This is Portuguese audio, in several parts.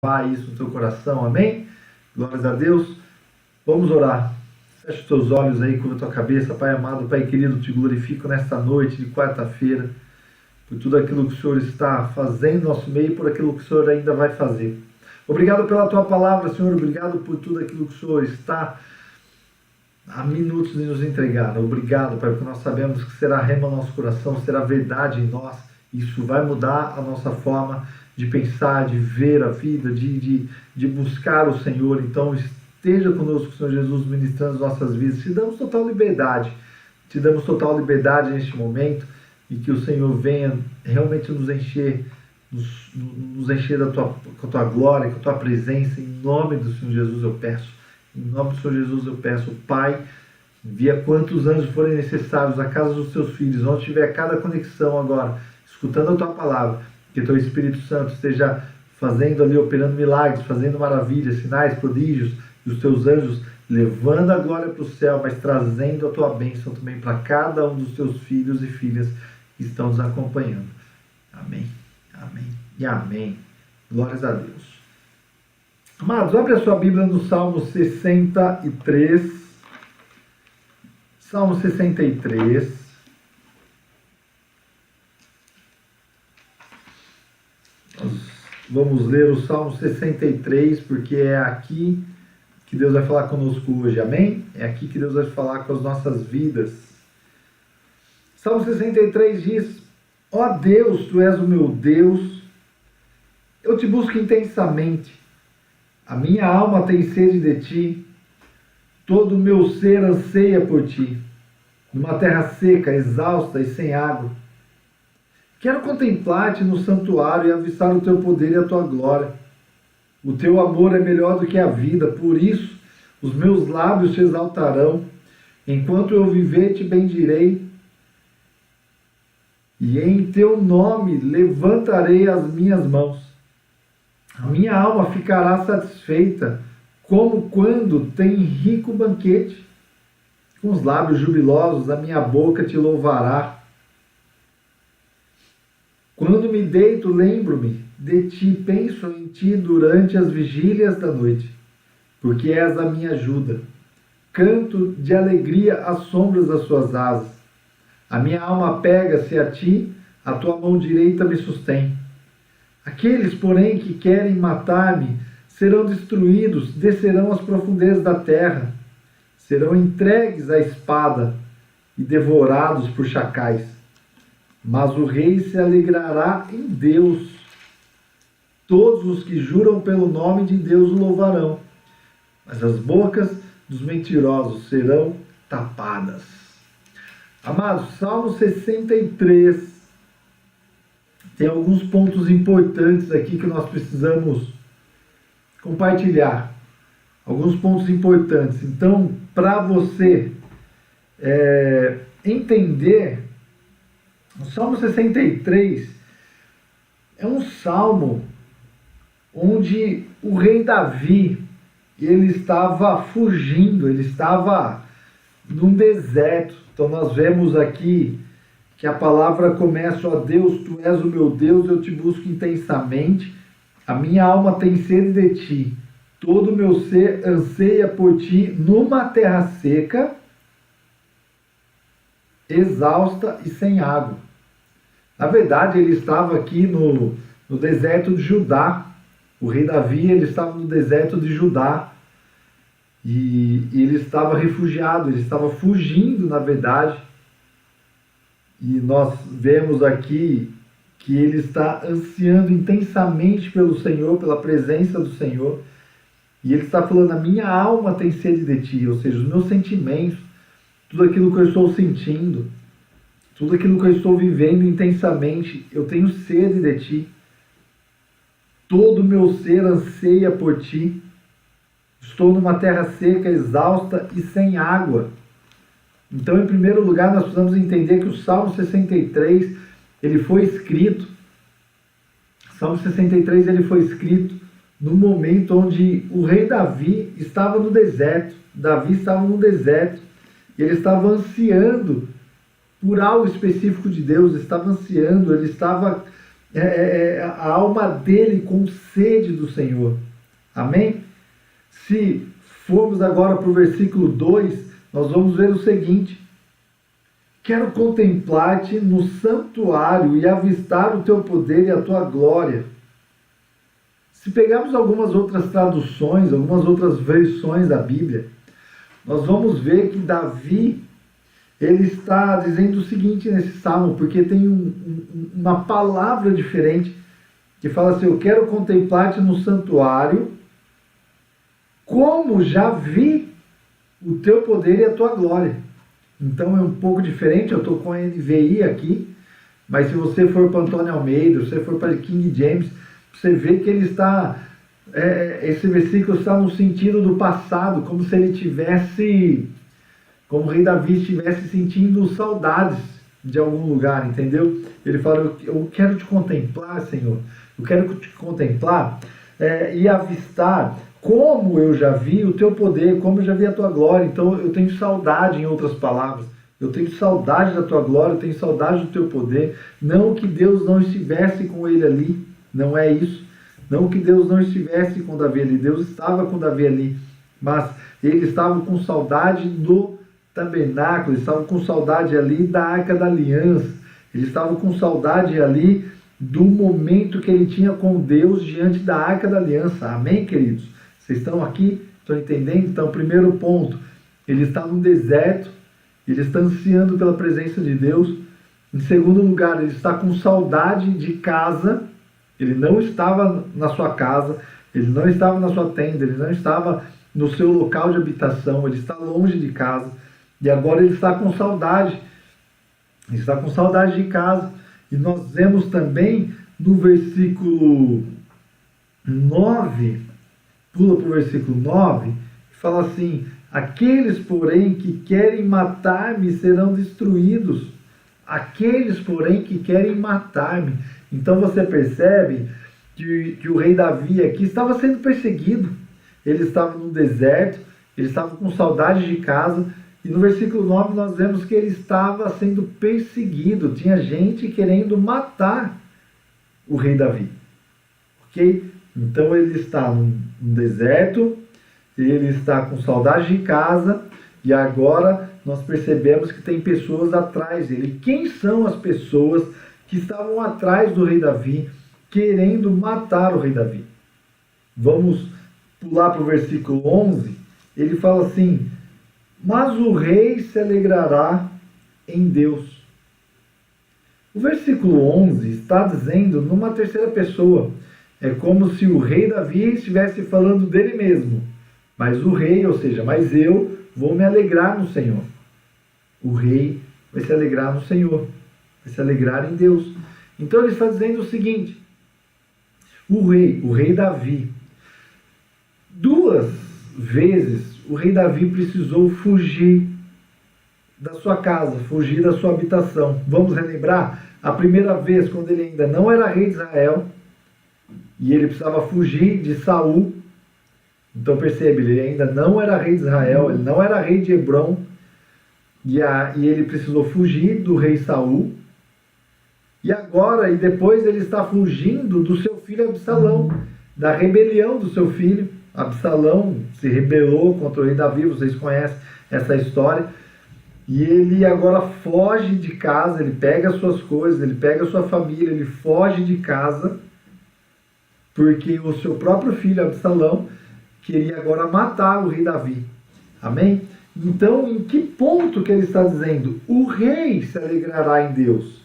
gravar isso no teu coração, amém? Glórias a Deus. Vamos orar. Fecha os teus olhos aí, curva a tua cabeça, Pai amado, Pai querido, te glorifico nesta noite de quarta-feira, por tudo aquilo que o Senhor está fazendo no nosso meio e por aquilo que o Senhor ainda vai fazer. Obrigado pela tua palavra, Senhor, obrigado por tudo aquilo que o Senhor está há minutos de nos entregar. Obrigado, Pai, porque nós sabemos que será rema no nosso coração, será verdade em nós. Isso vai mudar a nossa forma de pensar, de ver a vida, de buscar o Senhor. Então, esteja conosco, Senhor Jesus, ministrando as nossas vidas. Te damos total liberdade. Te damos total liberdade neste momento e que o Senhor venha realmente nos encher, nos encher com a tua glória, com a tua presença. Em nome do Senhor Jesus eu peço. Em nome do Senhor Jesus eu peço, Pai, envia quantos anjos forem necessários à casa dos teus filhos, onde tiver cada conexão agora, escutando a tua palavra, que teu Espírito Santo esteja fazendo ali, operando milagres, fazendo maravilhas, sinais, prodígios, e os teus anjos levando a glória para o céu, mas trazendo a tua bênção também para cada um dos teus filhos e filhas que estão nos acompanhando. Amém, amém e amém. Glórias a Deus. Amados, abre a sua Bíblia no Salmo 63. Salmo 63. Nós vamos ler o Salmo 63, porque é aqui que Deus vai falar conosco hoje, amém? É aqui que Deus vai falar com as nossas vidas. Salmo 63 diz: ó Deus, tu és o meu Deus, eu te busco intensamente. A minha alma tem sede de ti, todo o meu ser anseia por ti, numa terra seca, exausta e sem água. Quero contemplar-te no santuário e avistar o teu poder e a tua glória. O teu amor é melhor do que a vida, por isso os meus lábios te exaltarão. Enquanto eu viver, te bendirei, e em teu nome levantarei as minhas mãos. A minha alma ficará satisfeita, como quando tem rico banquete. Com os lábios jubilosos, a minha boca te louvará. Quando me deito, lembro-me de ti, penso em ti durante as vigílias da noite, porque és a minha ajuda. Canto de alegria às sombras das suas asas. A minha alma pega-se a ti, a tua mão direita me sustém. Aqueles, porém, que querem matar-me serão destruídos, descerão às profundezas da terra, serão entregues à espada e devorados por chacais. Mas o rei se alegrará em Deus. Todos os que juram pelo nome de Deus o louvarão, mas as bocas dos mentirosos serão tapadas. Amados, Salmo 63 tem alguns pontos importantes aqui que nós precisamos compartilhar. Alguns pontos importantes. Então, para você entender, o Salmo 63 é um salmo onde o rei Davi, ele estava fugindo, ele estava num deserto. Então nós vemos aqui que a palavra começa: ó Deus, tu és o meu Deus, eu te busco intensamente, a minha alma tem sede de ti, todo o meu ser anseia por ti numa terra seca, exausta e sem água. Na verdade, ele estava aqui no deserto de Judá. O rei Davi, ele estava no deserto de Judá e ele estava refugiado, ele estava fugindo, na verdade. E nós vemos aqui que ele está ansiando intensamente pelo Senhor, pela presença do Senhor. E ele está falando: a minha alma tem sede de ti, ou seja, os meus sentimentos, tudo aquilo que eu estou sentindo, tudo aquilo que eu estou vivendo intensamente, eu tenho sede de ti. Todo o meu ser anseia por ti. Estou numa terra seca, exausta e sem água. Então, em primeiro lugar, nós precisamos entender que o Salmo 63, ele foi escrito, Salmo 63, ele foi escrito no momento onde o rei Davi estava no deserto. Davi estava no deserto e ele estava ansiando por algo específico de Deus, estava ansiando, ele estava a alma dele com sede do Senhor. Amém? Se formos agora para o versículo 2, nós vamos ver o seguinte: quero contemplar-te no santuário e avistar o teu poder e a tua glória. Se pegarmos algumas outras traduções, algumas outras versões da Bíblia, nós vamos ver que Davi, ele está dizendo o seguinte nesse salmo, porque tem uma palavra diferente, que fala assim: eu quero contemplar-te no santuário, como já vi o teu poder e a tua glória. Então é um pouco diferente, eu estou com a NVI aqui, mas se você for para Antônio Almeida, se você for para King James, você vê que ele está, esse versículo está no sentido do passado, como se ele tivesse, como o rei Davi estivesse sentindo saudades de algum lugar, entendeu? Ele fala: eu quero te contemplar, Senhor, eu quero te contemplar e avistar como eu já vi o teu poder, como eu já vi a tua glória. Então eu tenho saudade, em outras palavras, eu tenho saudade da tua glória, eu tenho saudade do teu poder. Não que Deus não estivesse com ele ali, não é isso. Não que Deus não estivesse com Davi ali, Deus estava com Davi ali, mas ele estava com saudade do tabernáculo, ele estava com saudade ali da Arca da Aliança, ele estava com saudade ali do momento que ele tinha com Deus diante da Arca da Aliança. Amém, queridos? Vocês estão aqui? Estão entendendo? Então, primeiro ponto, ele está no deserto, ele está ansiando pela presença de Deus. Em segundo lugar, ele está com saudade de casa, ele não estava na sua casa, ele não estava na sua tenda, ele não estava no seu local de habitação, ele está longe de casa, e agora ele está com saudade, ele está com saudade de casa. E nós vemos também no versículo 9, pula para o versículo 9, fala assim: aqueles, porém, que querem matar-me serão destruídos. Aqueles, porém, que querem matar-me. Então você percebe que o rei Davi aqui estava sendo perseguido. Ele estava no deserto, ele estava com saudade de casa. E no versículo 9 nós vemos que ele estava sendo perseguido. Tinha gente querendo matar o rei Davi. Ok? Então ele está no deserto, ele está com saudade de casa, e agora nós percebemos que tem pessoas atrás dele. Quem são as pessoas que estavam atrás do rei Davi, querendo matar o rei Davi? Vamos pular para o versículo 11. Ele fala assim: mas o rei se alegrará em Deus. O versículo 11 está dizendo numa terceira pessoa. É como se o rei Davi estivesse falando dele mesmo. Mas o rei, ou seja, mas eu vou me alegrar no Senhor. O rei vai se alegrar no Senhor, vai se alegrar em Deus. Então ele está dizendo o seguinte: o rei Davi, 2 vezes o rei Davi precisou fugir da sua casa, fugir da sua habitação. Vamos relembrar? A primeira vez, quando ele ainda não era rei de Israel, e ele precisava fugir de Saul. Então percebe, ele ainda não era rei de Israel, ele não era rei de Hebrom, e ele precisou fugir do rei Saul. E agora, e depois ele está fugindo do seu filho Absalão, da rebelião do seu filho. Absalão se rebelou contra o rei Davi, vocês conhecem essa história. E ele agora foge de casa, ele pega as suas coisas, ele pega a sua família, ele foge de casa, porque o seu próprio filho Absalão queria agora matar o rei Davi. Amém? Então, em que ponto que ele está dizendo? O rei se alegrará em Deus.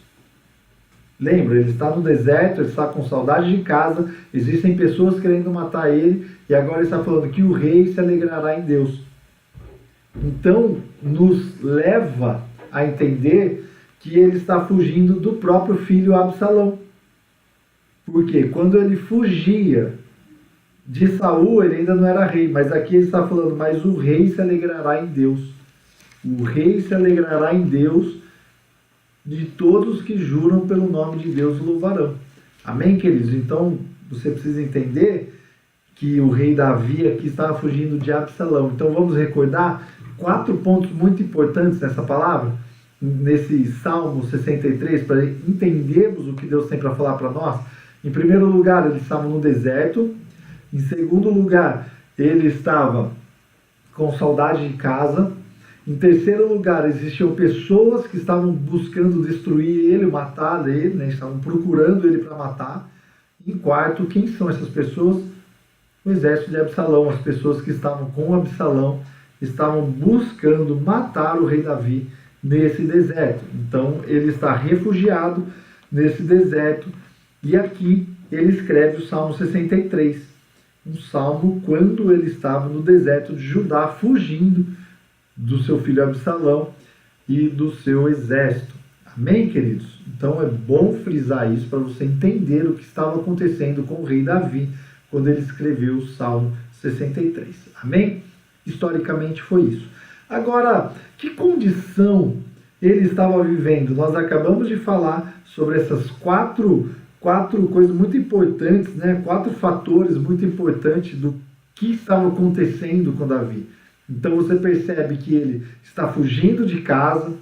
Lembra, ele está no deserto, ele está com saudade de casa, existem pessoas querendo matar ele, e agora ele está falando que o rei se alegrará em Deus. Então, nos leva a entender que ele está fugindo do próprio filho Absalão. Porque quando ele fugia de Saul, ele ainda não era rei, mas aqui ele está falando, mas o rei se alegrará em Deus. O rei se alegrará em Deus, de todos que juram pelo nome de Deus o louvarão. Amém, queridos? Então, você precisa entender que o rei Davi aqui estava fugindo de Absalão. Então, vamos recordar 4 pontos muito importantes nessa palavra. nesse Salmo 63, para entendermos o que Deus tem para falar para nós? Em primeiro lugar, eles estavam no deserto. Em segundo lugar, ele estava com saudade de casa. Em terceiro lugar, existiam pessoas que estavam buscando destruir ele, matar ele, né? Estavam procurando ele para matar. Em quarto, quem são essas pessoas? O exército de Absalão, as pessoas que estavam com Absalão, estavam buscando matar o rei Davi nesse deserto. Então, ele está refugiado nesse deserto. E aqui ele escreve o Salmo 63. Um salmo quando ele estava no deserto de Judá, fugindo do seu filho Absalão e do seu exército. Amém, queridos? Então é bom frisar isso para você entender o que estava acontecendo com o rei Davi quando ele escreveu o Salmo 63. Amém? Historicamente foi isso. Agora, que condição ele estava vivendo? Nós acabamos de falar sobre essas quatro coisas muito importantes, né? 4 fatores muito importantes do que estava acontecendo com Davi. Então você percebe que ele está fugindo de casa,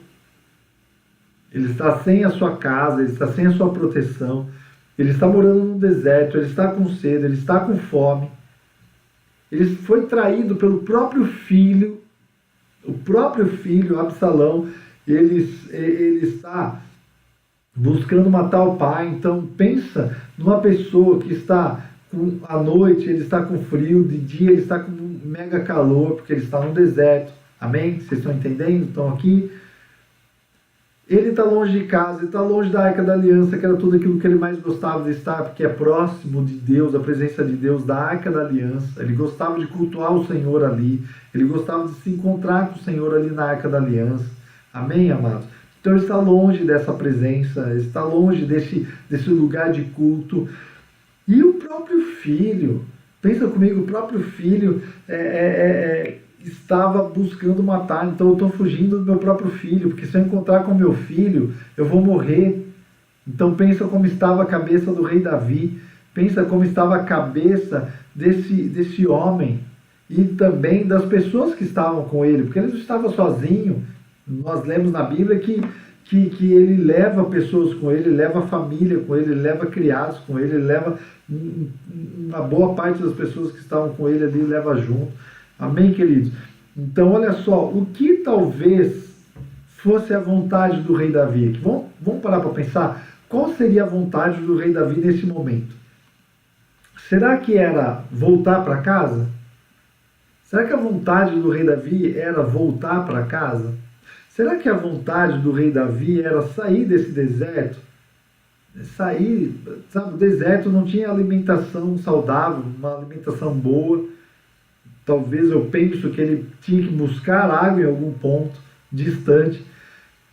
ele está sem a sua casa, ele está sem a sua proteção, ele está morando no deserto, ele está com sede, ele está com fome. Ele foi traído pelo próprio filho, o próprio filho, Absalão, ele está buscando matar o pai. Então pensa numa pessoa que está à noite, ele está com frio, de dia ele está com mega calor, porque ele está no deserto. Amém? Vocês estão entendendo? Estão aqui? Ele está longe de casa, ele está longe da Arca da Aliança, que era tudo aquilo que ele mais gostava de estar, porque é próximo de Deus, a presença de Deus, da Arca da Aliança. Ele gostava de cultuar o Senhor ali, ele gostava de se encontrar com o Senhor ali na Arca da Aliança. Amém, amados? Então ele está longe dessa presença, ele está longe desse lugar de culto. E o próprio filho, pensa comigo, o próprio filho estava buscando matar. Então eu estou fugindo do meu próprio filho, porque se eu encontrar com meu filho, eu vou morrer. Então pensa como estava a cabeça do rei Davi, pensa como estava a cabeça desse homem e também das pessoas que estavam com ele, porque ele não estava sozinho. Nós lemos na Bíblia que ele leva pessoas com ele, leva família com ele, leva criados com ele, leva uma boa parte das pessoas que estavam com ele ali, leva junto. Amém, queridos? Então, olha só, o que talvez fosse a vontade do rei Davi aqui? Vamos parar para pensar? Qual seria a vontade do rei Davi nesse momento? Será que era voltar para casa? Será que a vontade do rei Davi era voltar para casa? Será que a vontade do rei Davi era sair desse deserto? Sair, sabe, o deserto não tinha alimentação saudável, uma alimentação boa. Talvez eu penso que ele tinha que buscar água em algum ponto distante.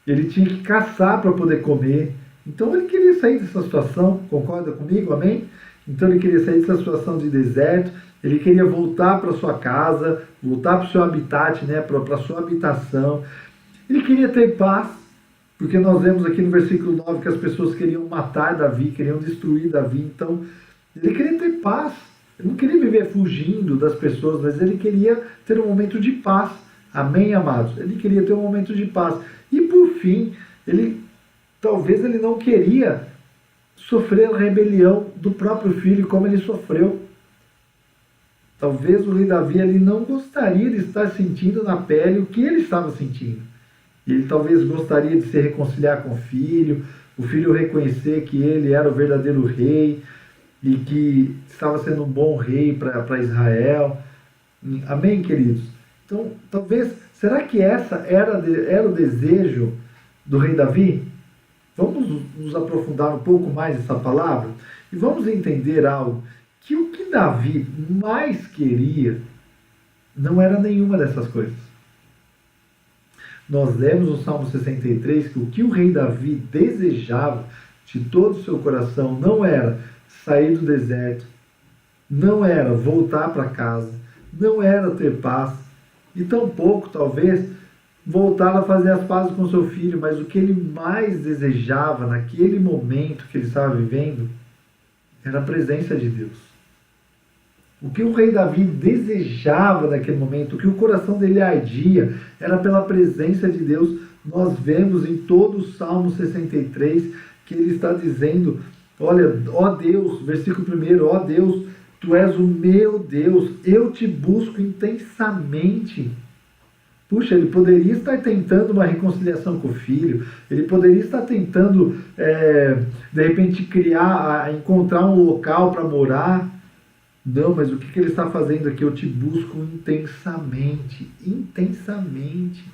Ele tinha que caçar para poder comer. Então ele queria sair dessa situação, concorda comigo? Amém? Então ele queria sair dessa situação de deserto, ele queria voltar para sua casa, voltar para o seu habitat, né, para a sua habitação. Ele queria ter paz, porque nós vemos aqui no versículo 9 que as pessoas queriam matar Davi, queriam destruir Davi. Então ele queria ter paz. Ele não queria viver fugindo das pessoas, mas ele queria ter um momento de paz. Amém, amados? Ele queria ter um momento de paz. E por fim, talvez ele não queria sofrer a rebelião do próprio filho como ele sofreu. Talvez o rei Davi ele não gostaria de estar sentindo na pele o que ele estava sentindo. Ele talvez gostaria de se reconciliar com o filho reconhecer que ele era o verdadeiro rei, e que estava sendo um bom rei para Israel. Amém, queridos? Então, talvez, será que essa era o desejo do rei Davi? Vamos nos aprofundar um pouco mais nessa palavra e vamos entender algo, que o que Davi mais queria não era nenhuma dessas coisas. Nós lemos no Salmo 63 que o que o rei Davi desejava de todo o seu coração não era sair do deserto, não era voltar para casa, não era ter paz, e tampouco, talvez, voltar a fazer as pazes com seu filho, mas o que ele mais desejava naquele momento que ele estava vivendo era a presença de Deus. O que o rei Davi desejava naquele momento, o que o coração dele ardia, era pela presença de Deus nós vemos em todo o Salmo 63 que ele está dizendo, olha, ó Deus, versículo 1, ó Deus, tu és o meu Deus, eu te busco intensamente. Puxa, ele poderia estar tentando uma reconciliação com o filho, ele poderia estar tentando, de repente, encontrar um local para morar. Não, mas o que ele está fazendo aqui? Eu te busco intensamente, intensamente,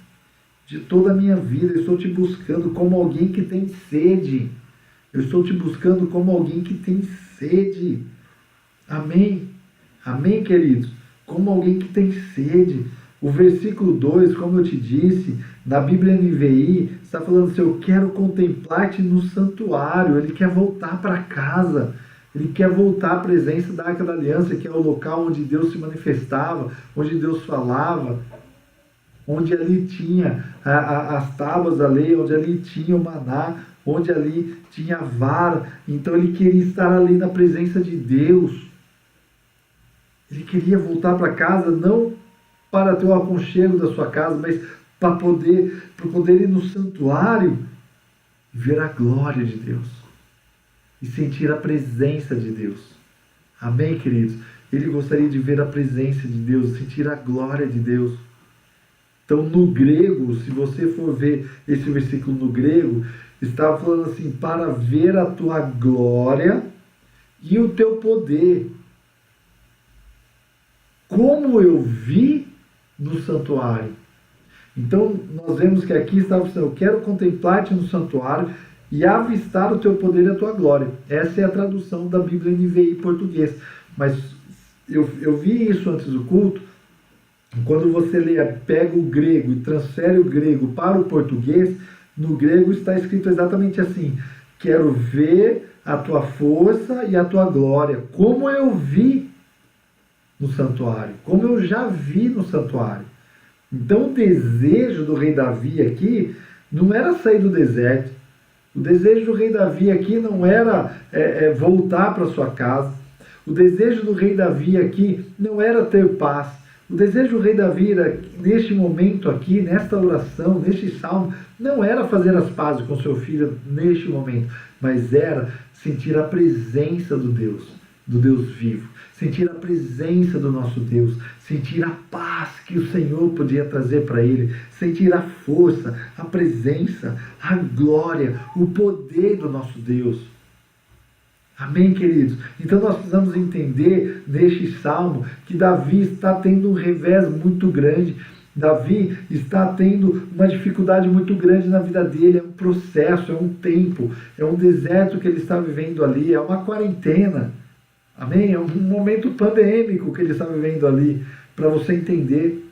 de toda a minha vida. Eu estou te buscando como alguém que tem sede. Eu estou te buscando como alguém que tem sede. Amém? Amém, queridos? Como alguém que tem sede. O versículo 2, como eu te disse, na Bíblia NVI, está falando assim, eu quero contemplar-te no santuário. Ele quer voltar para casa. Ele quer voltar à presença da Arca da Aliança, que é o local onde Deus se manifestava, onde Deus falava, onde ali tinha as tábuas da lei, onde ali tinha o maná, onde ali tinha a vara. Então ele queria estar ali na presença de Deus. Ele queria voltar para casa, não para ter o aconchego da sua casa, mas para poder ir no santuário e ver a glória de Deus e sentir a presença de Deus. Amém, queridos? Ele gostaria de ver a presença de Deus, sentir a glória de Deus. Então, no grego, se você for ver esse versículo no grego, está falando assim, para ver a tua glória e o teu poder, como eu vi no santuário. Então, nós vemos que aqui está dizendo, eu quero contemplar-te no santuário e avistar o teu poder e a tua glória. Essa é a tradução da Bíblia NVI em português. Mas eu vi isso antes do culto. Quando você pega o grego e transfere o grego para o português, no grego está escrito exatamente assim, quero ver a tua força e a tua glória, como eu vi no santuário, como eu já vi no santuário. Então o desejo do rei Davi aqui não era sair do deserto. O desejo do rei Davi aqui não era voltar para sua casa. O desejo do rei Davi aqui não era ter paz. O desejo do rei Davi, neste momento aqui, nesta oração, neste salmo, não era fazer as pazes com seu filho neste momento, mas era sentir a presença do Deus vivo, sentir a presença do nosso Deus, sentir a paz que o Senhor podia trazer para ele, sentir a força, a presença, a glória, o poder do nosso Deus. Amém, queridos? Então nós precisamos entender neste salmo que Davi está tendo um revés muito grande. Davi está tendo uma dificuldade muito grande na vida dele. É um processo, é um tempo, é um deserto que ele está vivendo ali, é uma quarentena. Amém? É um momento pandêmico que ele está vivendo ali, para você entender.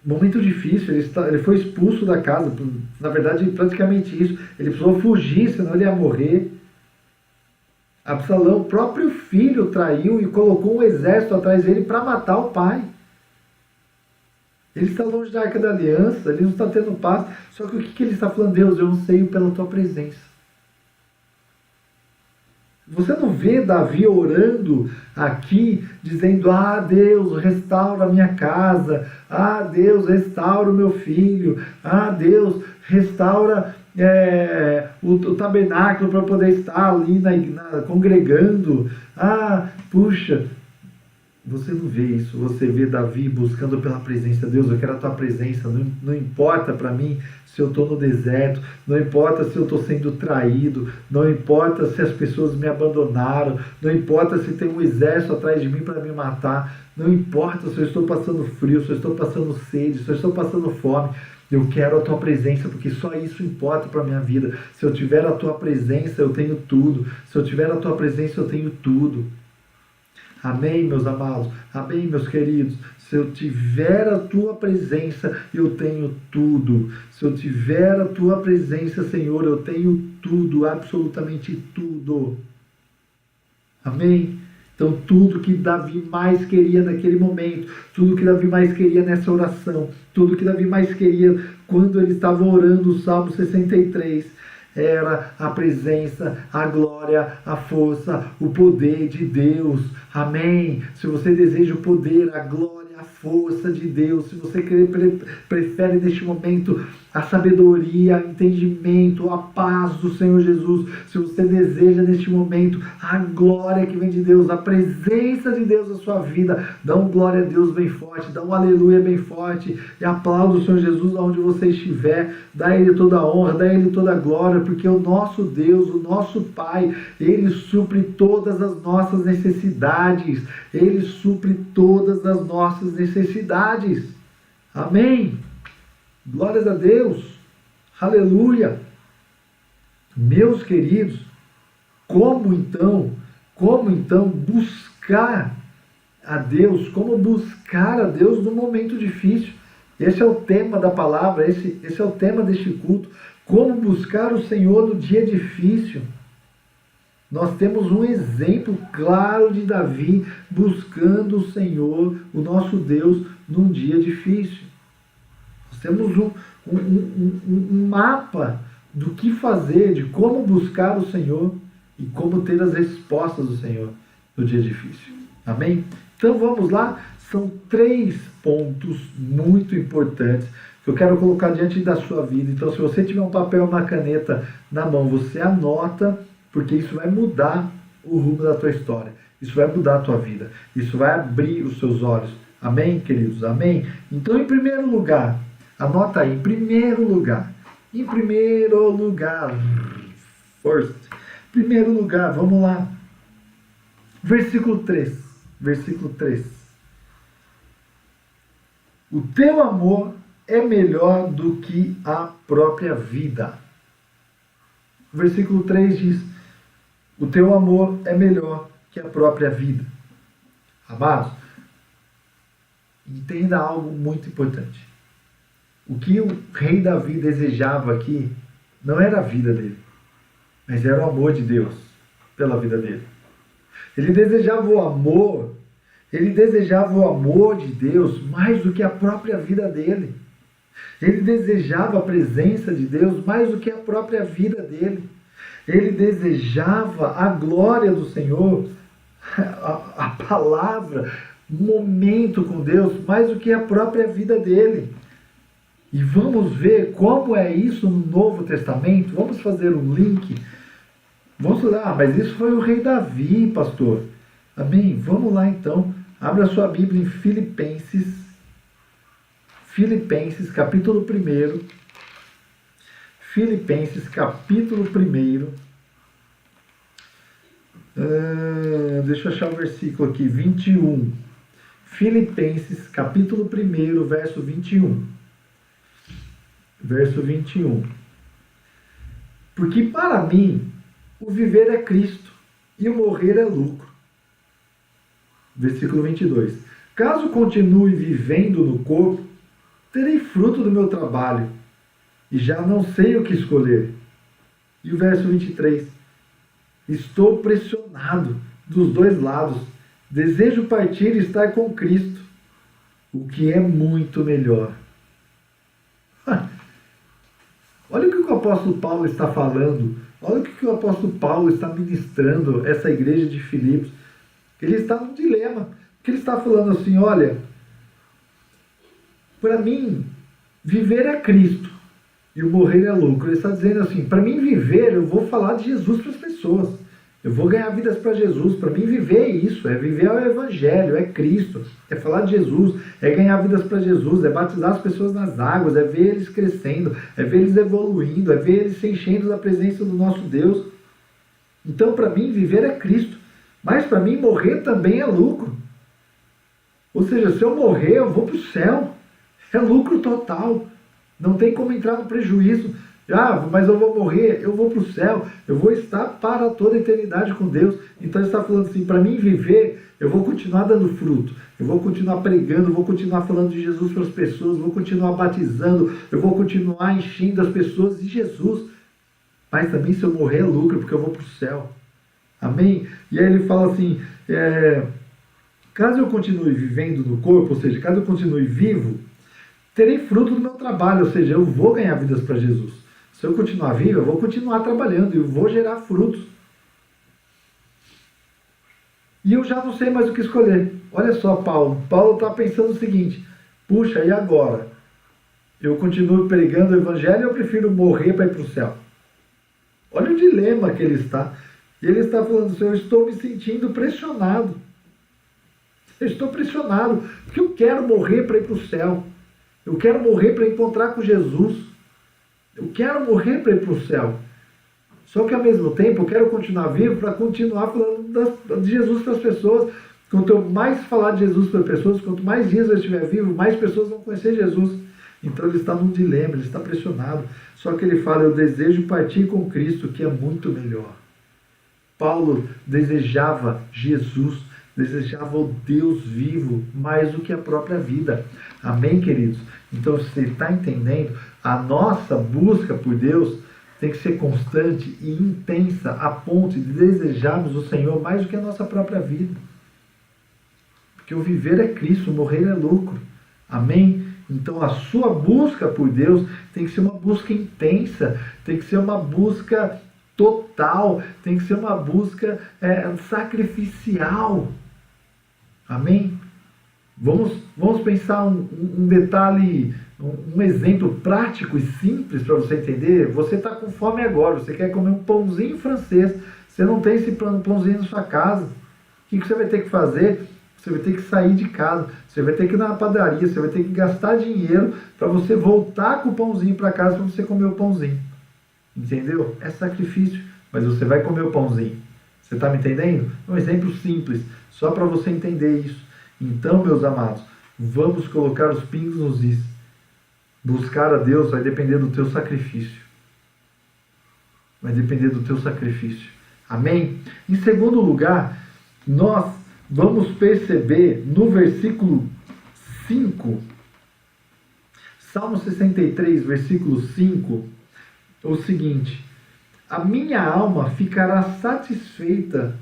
Momento difícil, ele foi expulso da casa, na verdade praticamente isso. Ele precisou fugir, senão ele ia morrer. Absalão, o próprio filho, traiu e colocou um exército atrás dele para matar o pai. Ele está longe da Arca da Aliança, ele não está tendo paz. Só que o que ele está falando? Deus, eu anseio pela tua presença. Você não vê Davi orando aqui, dizendo, Deus, restaura a minha casa. Deus, restaura o meu filho. Deus, restaura o tabernáculo para poder estar ali congregando. Puxa, você não vê isso. Você vê Davi buscando pela presença. Deus, eu quero a tua presença. Não importa para mim se eu estou no deserto, não importa se eu estou sendo traído, não importa se as pessoas me abandonaram, não importa se tem um exército atrás de mim para me matar, não importa se eu estou passando frio, se eu estou passando sede, se eu estou passando fome. Eu quero a tua presença, porque só isso importa para a minha vida. Se eu tiver a tua presença, eu tenho tudo. Se eu tiver a tua presença, eu tenho tudo. Amém, meus amados? Amém, meus queridos? Se eu tiver a tua presença, eu tenho tudo. Se eu tiver a tua presença, Senhor, eu tenho tudo, absolutamente tudo. Amém? Então, tudo que Davi mais queria naquele momento, tudo que Davi mais queria nessa oração, tudo que Davi mais queria quando ele estava orando o Salmo 63, era a presença, a glória, a força, o poder de Deus. Amém. Se você deseja o poder, a glória, a força de Deus, se você prefere neste momento a sabedoria, o entendimento, a paz do Senhor Jesus, se você deseja neste momento a glória que vem de Deus, a presença de Deus na sua vida, dá um glória a Deus bem forte, dá um aleluia bem forte e aplauda o Senhor Jesus aonde você estiver, dá a Ele toda a honra, dá a Ele toda a glória, porque o nosso Deus, o nosso Pai, Ele supre todas as nossas necessidades, Ele supre todas as nossas necessidades. Amém. Glórias a Deus. Aleluia. Meus queridos, como então buscar a Deus? Como buscar a Deus no momento difícil? Esse é o tema da palavra, esse é o tema deste culto. Como buscar o Senhor no dia difícil? Nós temos um exemplo claro de Davi buscando o Senhor, o nosso Deus, num dia difícil. Nós temos um mapa do que fazer, de como buscar o Senhor e como ter as respostas do Senhor no dia difícil. Amém? Então vamos lá. São 3 pontos muito importantes que eu quero colocar diante da sua vida. Então, se você tiver um papel e uma caneta na mão, você anota, porque isso vai mudar o rumo da tua história. Isso vai mudar a tua vida. Isso vai abrir os seus olhos. Amém, queridos? Amém? Então, em primeiro lugar, anota aí, em primeiro lugar, first, primeiro lugar, vamos lá. Versículo 3. O teu amor é melhor do que a própria vida. Versículo 3 diz: o teu amor é melhor que a própria vida. Amados, entenda algo muito importante. O que o rei Davi desejava aqui não era a vida dele, mas era o amor de Deus pela vida dele. Ele desejava o amor de Deus mais do que a própria vida dele. Ele desejava a presença de Deus mais do que a própria vida dele. Ele desejava a glória do Senhor, a palavra, um momento com Deus, mais do que a própria vida dele. E vamos ver como é isso no Novo Testamento. Vamos fazer um link. Vamos lá, mas isso foi o rei Davi, pastor. Amém? Vamos lá então. Abra sua Bíblia em Filipenses capítulo 1. Filipenses capítulo 1. Deixa eu achar o versículo aqui, 21. Filipenses capítulo 1, verso 21. Verso 21. Porque para mim o viver é Cristo e o morrer é lucro. Versículo 22. Caso continue vivendo no corpo, terei fruto do meu trabalho e já não sei o que escolher. E o verso 23. Estou pressionado dos 2 lados. Desejo partir e estar com Cristo, o que é muito melhor. Olha o que o apóstolo Paulo está falando. Olha o que o apóstolo Paulo está ministrando essa igreja de Filipos. Ele está num dilema. Porque ele está falando assim, olha, para mim, viver é Cristo e o morrer é lucro. Ele está dizendo assim, para mim viver, eu vou falar de Jesus para as pessoas. Eu vou ganhar vidas para Jesus. Para mim viver é isso, é viver o Evangelho, é Cristo, é falar de Jesus, é ganhar vidas para Jesus, é batizar as pessoas nas águas, é ver eles crescendo, é ver eles evoluindo, é ver eles se enchendo da presença do nosso Deus. Então para mim viver é Cristo, mas para mim morrer também é lucro. Ou seja, se eu morrer eu vou para o céu, é lucro total, não tem como entrar no prejuízo. Mas eu vou morrer, eu vou para o céu, eu vou estar para toda a eternidade com Deus. Então ele está falando assim, para mim viver, eu vou continuar dando fruto, eu vou continuar pregando, eu vou continuar falando de Jesus para as pessoas, eu vou continuar batizando, eu vou continuar enchendo as pessoas de Jesus. Mas também se eu morrer é lucro, porque eu vou para o céu. Amém? E aí ele fala assim, caso eu continue vivendo no corpo, ou seja, caso eu continue vivo, terei fruto do meu trabalho, ou seja, eu vou ganhar vidas para Jesus. Se eu continuar vivo, eu vou continuar trabalhando e eu vou gerar frutos. e eu já não sei mais o que escolher. Olha só, Paulo. Paulo está pensando o seguinte: puxa, e agora? Eu continuo pregando o evangelho ou eu prefiro morrer para ir para o céu? Olha o dilema que ele está. E ele está falando assim: eu estou me sentindo pressionado. Eu estou pressionado, porque eu quero morrer para ir para o céu. Eu quero morrer para encontrar com Jesus. Eu quero morrer para ir para o céu. Só que ao mesmo tempo eu quero continuar vivo para continuar falando de Jesus para as pessoas. Quanto eu mais falar de Jesus para as pessoas, quanto mais dias eu estiver vivo, mais pessoas vão conhecer Jesus. Então ele está num dilema, ele está pressionado. Só que ele fala: eu desejo partir com Cristo, que é muito melhor. Paulo desejava Jesus, desejava o Deus vivo mais do que a própria vida. Amém, queridos? Então você está entendendo? A nossa busca por Deus tem que ser constante e intensa, a ponto de desejarmos o Senhor mais do que a nossa própria vida. Porque o viver é Cristo, o morrer é lucro. Amém? Então a sua busca por Deus tem que ser uma busca intensa, tem que ser uma busca total, tem que ser uma busca sacrificial. Amém? Vamos pensar um detalhe, um exemplo prático e simples para você entender. Você está com fome agora, você quer comer um pãozinho francês, você não tem esse pãozinho na sua casa. O que você vai ter que fazer? Você vai ter que sair de casa, você vai ter que ir na padaria, você vai ter que gastar dinheiro para você voltar com o pãozinho para casa para você comer o pãozinho. Entendeu? É sacrifício, mas você vai comer o pãozinho. Você está me entendendo? É um exemplo simples, só para você entender isso. Então, meus amados, vamos colocar os pingos nos is. Buscar a Deus vai depender do teu sacrifício. Vai depender do teu sacrifício. Amém? Em segundo lugar, nós vamos perceber no versículo 5, Salmo 63, versículo 5, o seguinte: a minha alma ficará satisfeita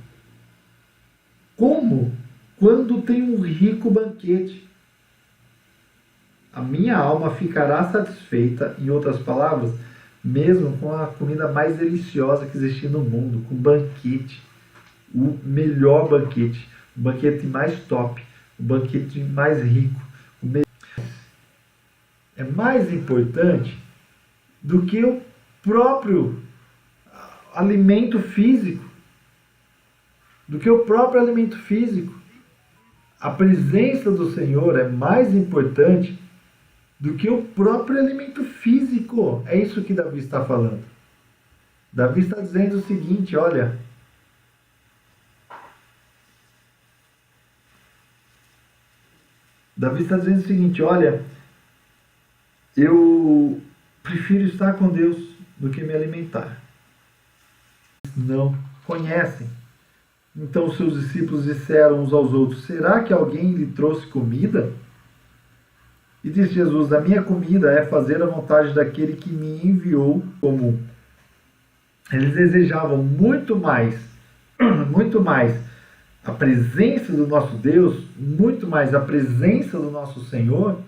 como quando tem um rico banquete. A minha alma ficará satisfeita, em outras palavras, mesmo com a comida mais deliciosa que existir no mundo, com banquete, o melhor banquete, o banquete mais top, o banquete mais rico. É mais importante do que o próprio alimento físico. Do que o próprio alimento físico. A presença do Senhor é mais importante do que o próprio alimento físico. É isso que Davi está falando. Davi está dizendo o seguinte, olha: eu prefiro estar com Deus do que me alimentar. Não conhecem. Então os seus discípulos disseram uns aos outros: será que alguém lhe trouxe comida? E disse Jesus: a minha comida é fazer a vontade daquele que me enviou. Como eles desejavam muito mais a presença do nosso Deus, muito mais a presença do nosso Senhor,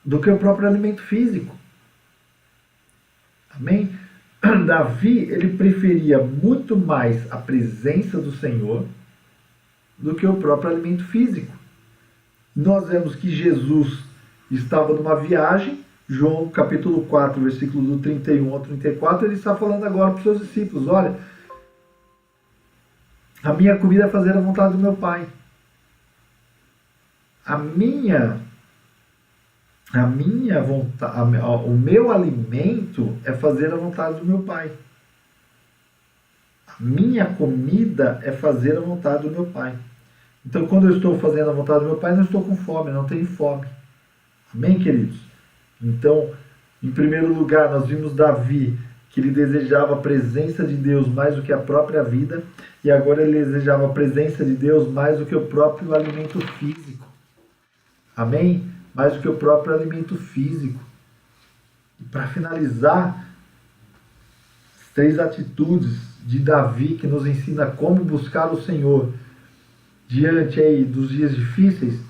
do que o próprio alimento físico. Amém? Davi, ele preferia muito mais a presença do Senhor do que o próprio alimento físico. Nós vemos que Jesus estava numa viagem, João capítulo 4, versículo do 31 ao 34, ele está falando agora para os seus discípulos: olha, a minha comida é fazer a vontade do meu Pai. O meu alimento é fazer a vontade do meu Pai. A minha comida é fazer a vontade do meu Pai. Então, quando eu estou fazendo a vontade do meu Pai, não estou com fome, não tenho fome. Amém, queridos? Então, em primeiro lugar, nós vimos Davi, que ele desejava a presença de Deus mais do que a própria vida, e agora ele desejava a presença de Deus mais do que o próprio alimento físico. Amém? Mais do que o próprio alimento físico. E para finalizar, as 3 atitudes de Davi que nos ensina como buscar o Senhor diante aí dos dias difíceis,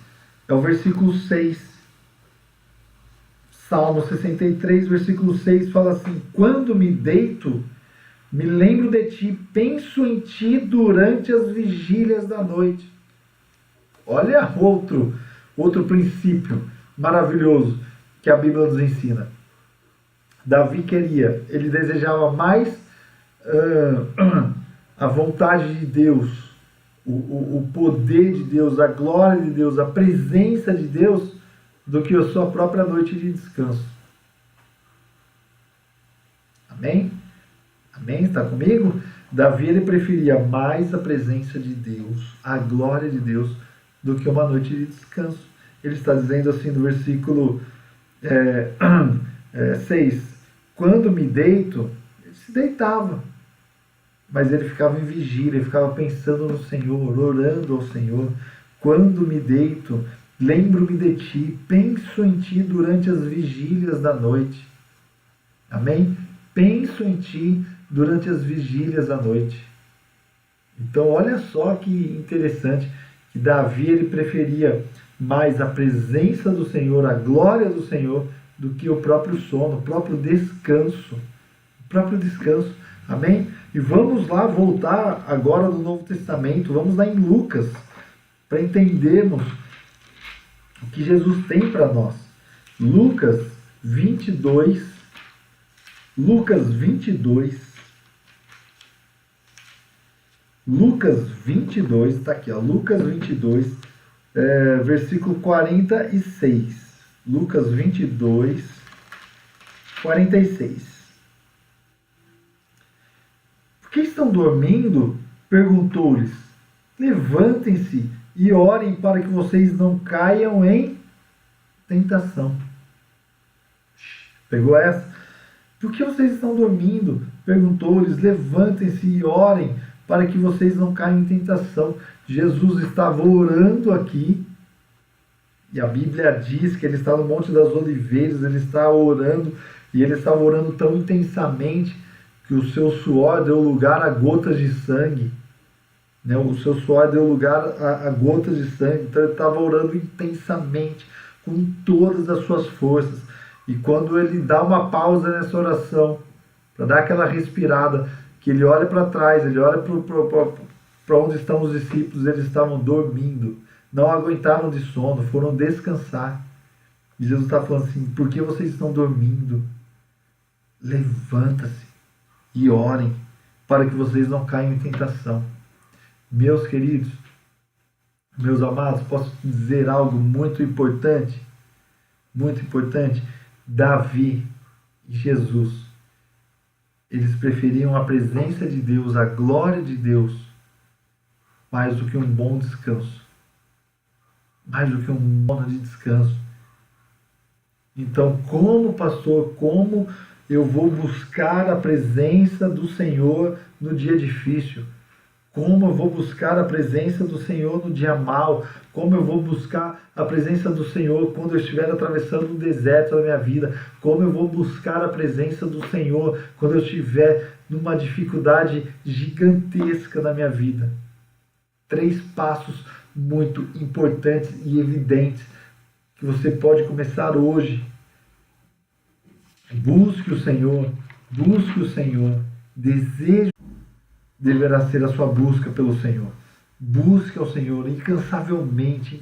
é o versículo 6. Salmo 63, versículo 6 fala assim: quando me deito, Me lembro de ti, penso em ti durante as vigílias da noite. Olha outro princípio maravilhoso que a Bíblia nos ensina. Davi ele desejava mais a vontade de Deus, o poder de Deus, a glória de Deus, a presença de Deus, do que a sua própria noite de descanso. Amém? Amém? Está comigo? Davi ele preferia mais a presença de Deus, a glória de Deus, do que uma noite de descanso. Ele está dizendo assim no versículo 6, quando me deito, ele se deitava, mas ele ficava em vigília, ele ficava pensando no Senhor, orando ao Senhor. Quando me deito, lembro-me de ti, penso em ti durante as vigílias da noite. Amém? Penso em ti durante as vigílias da noite. Então olha só que interessante, que Davi ele preferia mais a presença do Senhor, a glória do Senhor, do que o próprio sono, o próprio descanso. O próprio descanso. Amém? E vamos lá voltar agora no Novo Testamento, vamos lá em Lucas, para entendermos o que Jesus tem para nós. Lucas 22, está aqui, ó, Lucas 22, versículo 46. Lucas 22, 46. Por que estão dormindo? Perguntou-lhes. Levantem-se e orem para que vocês não caiam em tentação. Pegou essa? Por que vocês estão dormindo? Perguntou-lhes. Levantem-se e orem para que vocês não caiam em tentação. Jesus estava orando aqui, e a Bíblia diz que ele está no Monte das Oliveiras, ele está orando, e ele estava orando tão intensamente que o seu suor deu lugar a gotas de sangue. Né? O seu suor deu lugar a gotas de sangue. Então ele estava orando intensamente, com todas as suas forças. E quando ele dá uma pausa nessa oração, para dar aquela respirada, que ele olha para trás, ele olha para onde estão os discípulos, eles estavam dormindo, não aguentaram de sono, foram descansar. E Jesus está falando assim, por que vocês estão dormindo? Levanta-se e orem, para que vocês não caiam em tentação. Meus queridos, meus amados, posso dizer algo muito importante? Muito importante. Davi e Jesus, eles preferiam a presença de Deus, a glória de Deus, mais do que um bom descanso. Mais do que um bom de descanso. Então, como pastor, como eu vou buscar a presença do Senhor no dia difícil? Como eu vou buscar a presença do Senhor no dia mau? Como eu vou buscar a presença do Senhor quando eu estiver atravessando um deserto da minha vida? Como eu vou buscar a presença do Senhor quando eu estiver numa dificuldade gigantesca na minha vida? 3 passos muito importantes e evidentes que você pode começar hoje. Busque o Senhor, desejo deverá ser a sua busca pelo Senhor. Busque ao Senhor incansavelmente,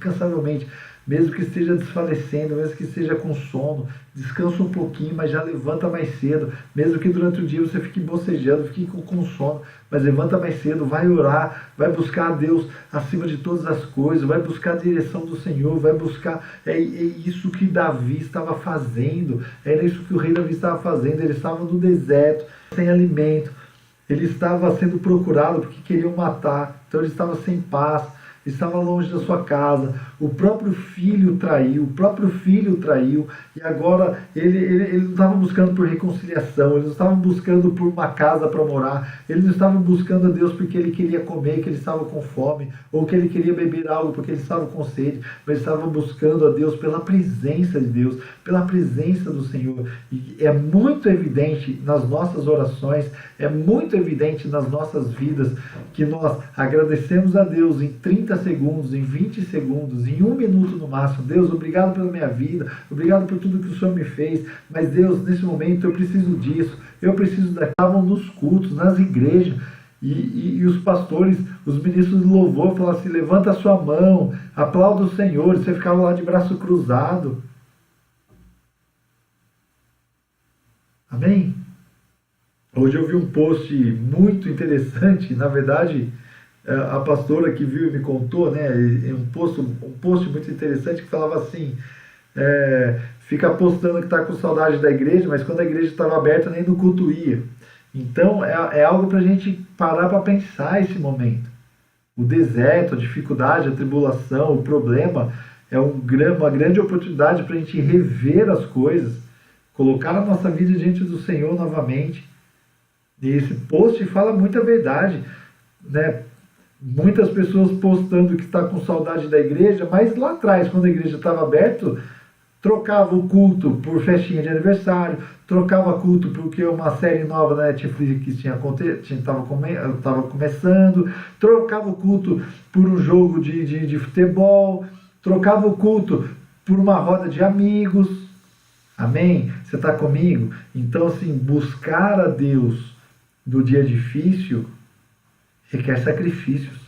mesmo que esteja desfalecendo, mesmo que esteja com sono, descansa um pouquinho, mas já levanta mais cedo, mesmo que durante o dia você fique bocejando, fique com sono, mas levanta mais cedo, vai orar, vai buscar a Deus acima de todas as coisas, vai buscar a direção do Senhor, vai buscar, é isso que Davi estava fazendo, era isso que o rei Davi estava fazendo, ele estava no deserto, sem alimento, ele estava sendo procurado porque queriam matar, então ele estava sem paz, estava longe da sua casa, o próprio filho traiu, e agora ele não estava buscando por reconciliação, ele não estava buscando por uma casa para morar, ele não estava buscando a Deus porque ele queria comer, que ele estava com fome, ou que ele queria beber algo porque ele estava com sede, mas ele estava buscando a Deus pela presença de Deus, pela presença do Senhor. E é muito evidente nas nossas orações, é muito evidente nas nossas vidas, que nós agradecemos a Deus em 30 segundos, em 20 segundos, em 1 minuto no máximo. Deus, obrigado pela minha vida, obrigado por tudo que o Senhor me fez, mas Deus, nesse momento eu preciso disso, eu preciso daquilo. Estavam nos cultos, nas igrejas, e os pastores, os ministros de louvor falavam assim, levanta a sua mão, aplauda o Senhor, e você ficava lá de braço cruzado. Amém? Hoje eu vi um post muito interessante, na verdade, a pastora que viu e me contou, né, um post muito interessante que falava assim, fica postando que está com saudade da igreja, mas quando a igreja estava aberta nem no culto ia. Então é algo para a gente parar para pensar esse momento. O deserto, a dificuldade, a tribulação, o problema é uma grande oportunidade para a gente rever as coisas, colocar a nossa vida diante do Senhor novamente. E esse post fala muita verdade, né? Muitas pessoas postando que está com saudade da igreja, mas lá atrás, quando a igreja estava aberta, trocava o culto por festinha de aniversário, trocava culto porque uma série nova da Netflix estava começando, trocava o culto por um jogo de futebol, trocava o culto por uma roda de amigos. Amém? Você está comigo? Então, assim, buscar a Deus no dia difícil requer sacrifícios.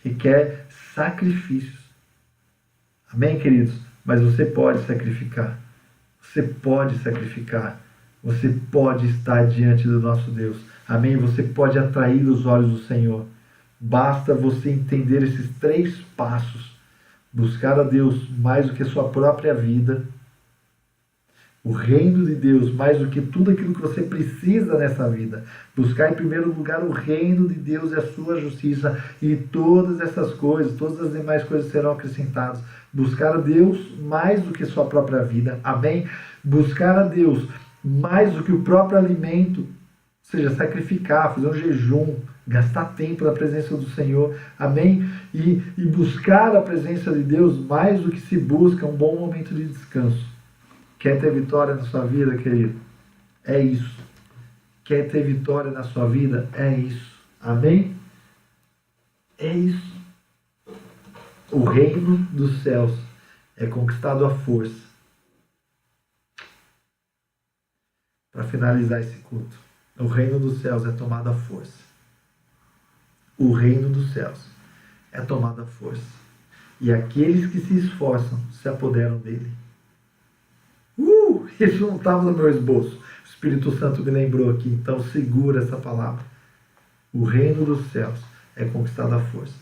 Requer sacrifícios. Amém, queridos? Mas você pode sacrificar. Você pode sacrificar. Você pode estar diante do nosso Deus. Amém? Você pode atrair os olhos do Senhor. Basta você entender esses 3 passos. Buscar a Deus mais do que a sua própria vida. O reino de Deus, mais do que tudo aquilo que você precisa nessa vida. Buscar em primeiro lugar o reino de Deus e a sua justiça. E todas essas coisas, todas as demais coisas serão acrescentadas. Buscar a Deus mais do que sua própria vida. Amém? Buscar a Deus mais do que o próprio alimento. Ou seja, sacrificar, fazer um jejum, gastar tempo na presença do Senhor. Amém? E buscar a presença de Deus mais do que se busca um bom momento de descanso. Quer ter vitória na sua vida, querido? É isso. Quer ter vitória na sua vida? É isso. Amém? É isso. O reino dos céus é conquistado à força. Para finalizar esse culto. O reino dos céus é tomado à força. O reino dos céus é tomado à força. E aqueles que se esforçam se apoderam dele. Isso não estava no meu esboço. O Espírito Santo me lembrou aqui. Então segura essa palavra. O reino dos céus é conquistado à força.